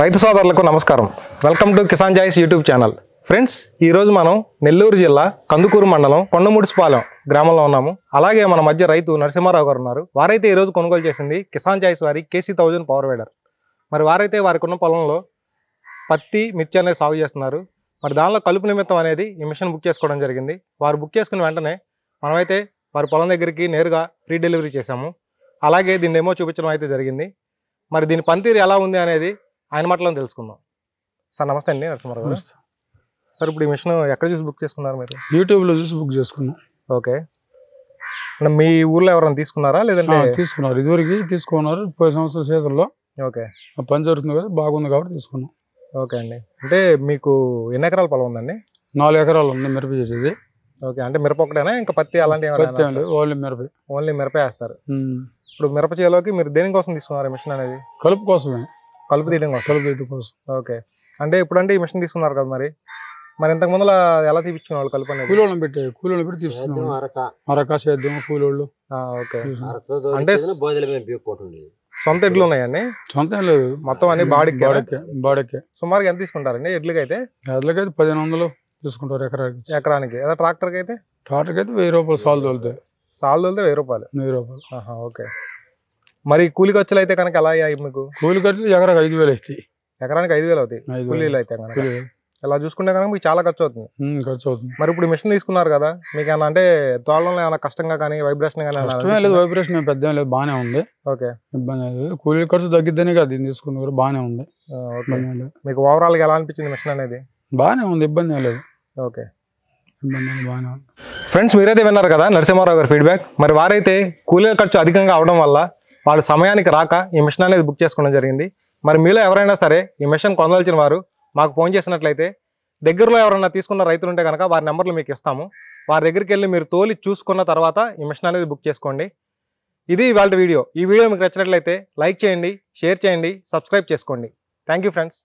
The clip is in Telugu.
రైతు సోదరులకు నమస్కారం. వెల్కమ్ టు కిసాన్ జాయిస్ యూట్యూబ్ ఛానల్. ఫ్రెండ్స్, ఈరోజు మనం నెల్లూరు జిల్లా కందుకూరు మండలం కొండముడిసిపాలెం గ్రామంలో ఉన్నాము. అలాగే మన మధ్య రైతు నరసింహారావు గారు ఉన్నారు. వారైతే ఈరోజు కొనుగోలు చేసింది కిసాన్ జాయిస్ వారి KC1000 పవర్ వీడర్. మరి వారైతే వారికి ఉన్న పొలంలో పత్తి మిర్చి అనేది సాగు చేస్తున్నారు. మరి దానిలో కలుపు నిమిత్తం అనేది ఈ మిషన్ బుక్ చేసుకోవడం జరిగింది. వారు బుక్ చేసుకున్న వెంటనే మనమైతే వారి పొలం దగ్గరికి నేరుగా ఫ్రీ డెలివరీ చేశాము. అలాగే దీన్ని డెమో చూపించడం అయితే జరిగింది. మరి దీని పనితీరు ఎలా ఉంది అనేది ఆయన మాటలో తెలుసుకుందాం. సార్ నమస్తే అండి నరసింహారావు గారు. సార్ ఇప్పుడు ఈ మిషన్ ఎక్కడ చూసి బుక్ చేసుకున్నారు మీరు? యూట్యూబ్లో చూసి బుక్ చేసుకున్నాం. ఓకే, మీ ఊర్లో ఎవరైనా తీసుకున్నారా లేదంటే? తీసుకున్నారు, ఇదివరకు తీసుకున్నారు 10 సంవత్సరాల చేతుల్లో. ఓకే, పని జరుగుతుంది కదా, బాగుంది కాబట్టి తీసుకున్నాం. ఓకే అండి. అంటే మీకు ఎన్ని ఎకరాల పొలం ఉందండి? 4 ఎకరాలు ఉంది మిరప చేసేది. ఓకే, అంటే మిరప ఒకటేనా ఇంకా పత్తి అలాంటివి? ఓన్లీ మిరప. ఓన్లీ మిరప వేస్తారు. ఇప్పుడు మిరప చేలోకి మీరు దేనికోసం తీసుకున్నారు మిషన్ అనేది? కలుపు కోసమే, కలుపు తీయడం కోసం. కలుపు తీయడం కోసం. ఓకే, అంటే ఇప్పుడంటే ఈ మిషన్ తీసుకున్నారు కదా, మరి ఇంతకు ముందు ఎలా తీపించుకున్నారు కలుపు అనేది? కూలోళ్ళని పెట్టి తీసుకున్నాం. అరక సేద్యం కూలోళ్ళు. ఓకే, అంటే సొంత ఎడ్లు ఉన్నాయండి? సొంత లేదు, మొత్తం అన్ని బాడెక్కే. సుమారుగా ఎంత తీసుకుంటారండి ఎడ్లకి అయితే? 1500 తీసుకుంటారు ఎకరానికి. అదే ట్రాక్టర్కి అయితే? ట్రాక్టర్కి అయితే 1000 రూపాయలు సాల్ తోలితే. సాల్ తోలితే 1000 రూపాయలు? 1000 రూపాయలు. ఓకే, మరి కూలి ఖర్చులు అయితే కనుక ఎలా అయ్యాయి మీకు? కూలి ఖర్చులు ఎకరానికి 5000 అవుతాయి. ఎకరానికి 5000 అవుతాయి కూలీలు అయితే కనుక. ఇలా చూసుకుంటే కనుక మీకు చాలా ఖర్చు అవుతుంది. మరి ఇప్పుడు మిషన్ తీసుకున్నారు కదా, మీకు ఏమన్నా అంటే తోటలో ఏమైనా కష్టంగా కానీ వైబ్రేషన్ కానీ? లేదు, వైబ్రేషన్ పెద్ద లేదు, బాగానే ఉంది. ఓకే, ఇబ్బంది లేదు. కూలీ ఖర్చు తగ్గిద్దనే కదా దీన్ని తీసుకున్నారు, బాగానే ఉంది. మీకు ఓవరాల్గా ఎలా అనిపించింది మిషన్ అనేది? బాగానే ఉంది, ఇబ్బంది లేదు. ఓకే, ఇబ్బంది బాగానే ఉంది. ఫ్రెండ్స్, మీరైతే విన్నారు కదా నరసింహారావు గారి ఫీడ్బ్యాక్. మరి వారైతే కూలీల ఖర్చు అధికంగా అవడం వల్ల వాళ్ళు సమయానికి రాక ఈ మిషన్ అనేది బుక్ చేసుకోవడం జరిగింది. మరి మీలో ఎవరైనా సరే ఈ మిషన్ కొనదలిచిన వారు మాకు ఫోన్ చేసినట్లయితే దగ్గరలో ఎవరైనా తీసుకున్న రైతులు ఉంటే కనుక వారి నెంబర్లు మీకు ఇస్తాము. వారి దగ్గరికి వెళ్ళి మీరు తోలి చూసుకున్న తర్వాత ఈ మిషన్ అనేది బుక్ చేసుకోండి. ఇది ఇవాళ వీడియో. ఈ వీడియో మీకు నచ్చినట్లయితే లైక్ చేయండి, షేర్ చేయండి, సబ్స్క్రైబ్ చేసుకోండి. Thank you friends.